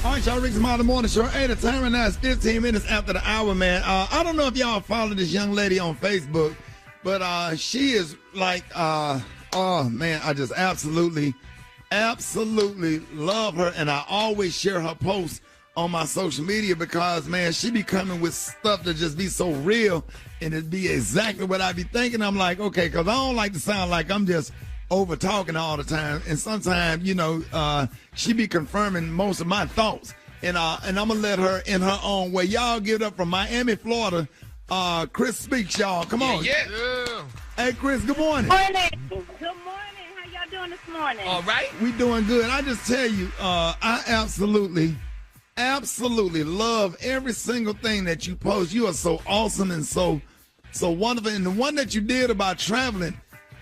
All right, y'all, Rickey Smiley Morning Show. Hey, the time right now is 15 minutes after the hour, man. I don't know if y'all follow this young lady on Facebook, but she is like, oh, man, I just absolutely love her, and I always share her posts on my social media because, man, she be coming with stuff that just be so real, and it be exactly what I be thinking. I'm like, okay, because I don't like to sound like I'm just over talking all the time, and sometimes, you know, she be confirming most of my thoughts, and I'm gonna let her in her own way. Y'all give it up from Miami, Florida. Chris Speaks, y'all. Come on. Yeah. Hey, Chris. Good morning. Morning. Good morning. How y'all doing this morning? All right. We doing good. I just tell you, I absolutely love every single thing that you post. You are so awesome and so wonderful. And the one that you did about traveling,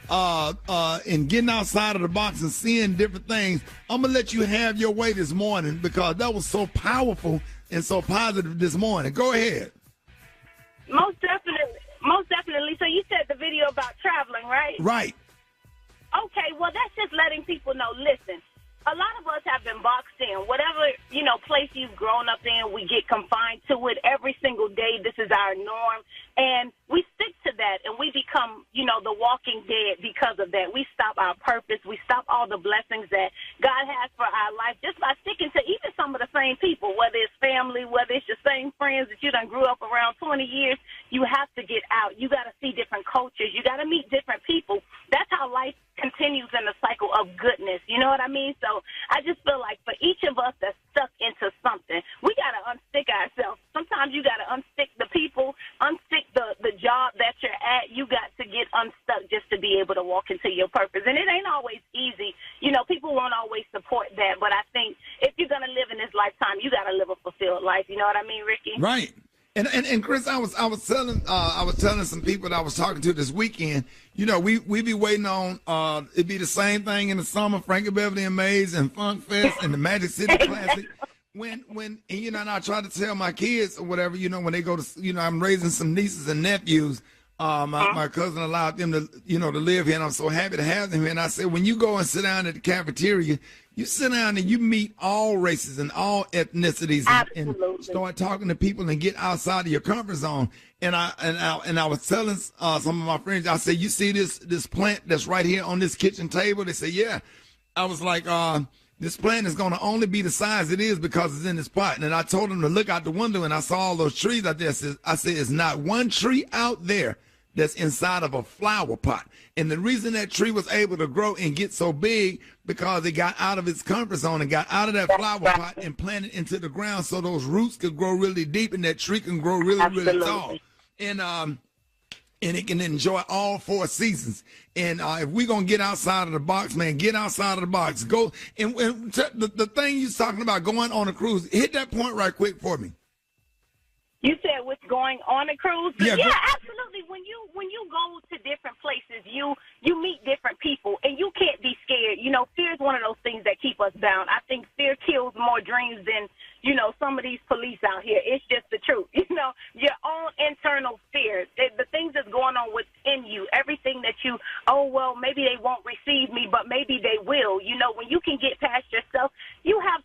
and getting outside of the box and seeing different things, I'm gonna let you have your way this morning because that was so powerful and so positive this morning. Go ahead. Most definitely. So you said the video about traveling, right? Right. Okay, well, that's just letting people know, listen, a lot of us have been boxed in. Whatever, you know, place you've grown up in, we get confined to it every single day. This is our norm. And we stick to that, and we become, you know, the walking dead because of that. We stop our purpose. We stop all the blessings that God has for our life just by sticking to even some of the same people, whether it's family, whether it's your same friends that you done grew up around 20 years. You have to get out. You got to see different cultures. You got to meet different people. That's how life continues in the cycle of goodness. You know what I mean? So I just feel like for each of us that's stuck into something, we got to unstick ourselves. Sometimes you got to unstick the people, unstick the job that you're at. You got to get unstuck just to be able to walk into your purpose. And it ain't always easy. You know, people won't always support that. But I think if you're going to live in this lifetime, you got to live a fulfilled life. You know what I mean, Ricky? Right. And Chris, I was telling some people that I was talking to this weekend. You know, we be waiting on it'd be the same thing in the summer, Frankie Beverly and Maze and Funk Fest and the Magic City Classic. When and, you know, and I try to tell my kids or whatever, you know, when they go to, you know, I'm raising some nieces and nephews. My cousin allowed them to, you know, to live here, and I'm so happy to have them here. And I said, when you go and sit down at the cafeteria, you sit down and you meet all races and all ethnicities, and start talking to people and get outside of your comfort zone. And I was telling some of my friends, I said, you see this plant that's right here on this kitchen table? They said, yeah. I was like, this plant is going to only be the size it is because it's in this pot. And I told them to look out the window, and I saw all those trees out there. I said, it's not one tree out there that's inside of a flower pot. And the reason that tree was able to grow and get so big because it got out of its comfort zone and got out of that flower pot and planted into the ground so those roots could grow really deep and that tree can grow really tall. And it can enjoy all 4 seasons. And if we're going to get outside of the box, man, get outside of the box. Go. And the thing you're talking about, going on a cruise, hit that point right quick for me. You said what's going on a cruise? Yeah, Absolutely. When you go to different places, you meet different people, and you can't be scared. You know, fear is one of those things that keep us bound. I think fear kills more dreams than, you know, some of these police out here. It's just the truth. You know, your own internal fear, the things that's going on within you, everything that you, oh, well, maybe they won't receive me, but maybe they will. You know, when you can get past yourself, you have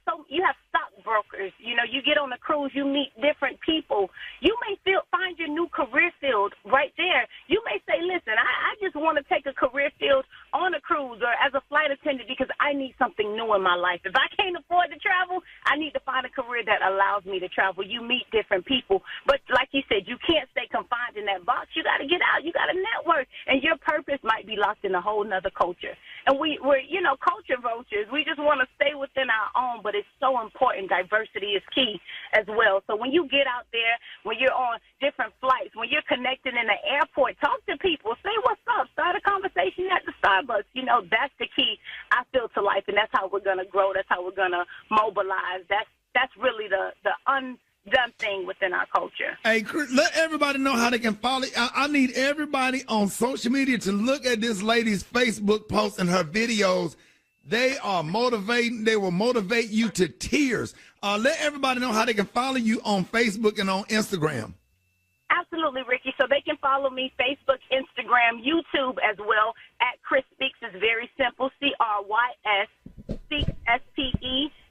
stockbrokers. You know, you get on a cruise, you meet different people. You may find your new career field right there. You may say, listen, I just want to take a career field on a cruise or as a flight attendant because I need something new in my life. If I can't afford to travel, I need to find a career that allows me to travel. You meet different people. But like you said, you can't stay confined in that box. You got to get out. You got to network. And your purpose might be locked in a whole nother culture. And we're, you know, culture vultures. We just want to stay within our own, but it's so important. Diversity is key as well. So when you get out there, when you're on different flights, when you're connected in the airport, talk to people. Say what's up. Start a conversation at the Starbucks. You know, that's the key, I feel, to life, and that's how we're going to grow. That's how we're going to mobilize. That's really the undone thing within our culture. Hey, Chris, let everybody know how they can follow. I need everybody on social media to look at this lady's Facebook posts and her videos. They are motivating. They will motivate you to tears. Let everybody know how they can follow you on Facebook and on Instagram. Absolutely, Ricky. So they can follow me Facebook, Instagram, YouTube as well at Chris Speaks. It's very simple. CRYS Speaks,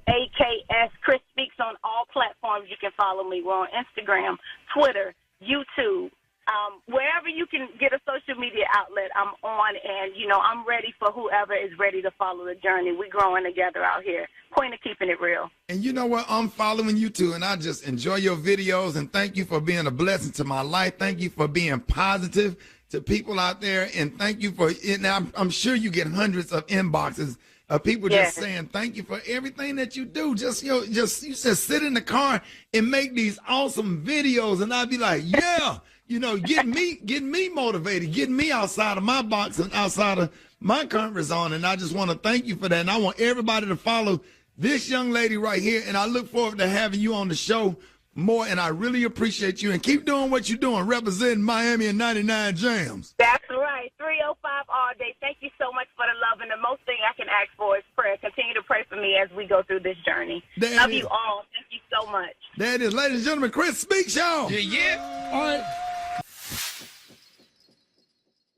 SPEAKS, Chris Speaks platforms you can follow me. We're on Instagram, Twitter, YouTube. Wherever you can get a social media outlet, I'm on, and, I'm ready for whoever is ready to follow the journey. We're growing together out here. Point of keeping it real. And you know what? I'm following you, too, and I just enjoy your videos, and thank you for being a blessing to my life. Thank you for being positive to people out there, and thank you for, and I'm sure you get hundreds of inboxes of people just saying thank you for everything that you do. You just sit in the car and make these awesome videos, and I'd be like, yeah. Getting me motivated, getting me outside of my box and outside of my comfort zone. And I just want to thank you for that. And I want everybody to follow this young lady right here. And I look forward to having you on the show more. And I really appreciate you. And keep doing what you're doing, representing Miami and 99 Jams. That's right. 305 all day. Thank you so much for the love. And the most thing I can ask for is prayer. Continue to pray for me as we go through this journey. Love you all. Thank you so much. There it is. Ladies and gentlemen, Chris Speaks, y'all. Yeah. All right.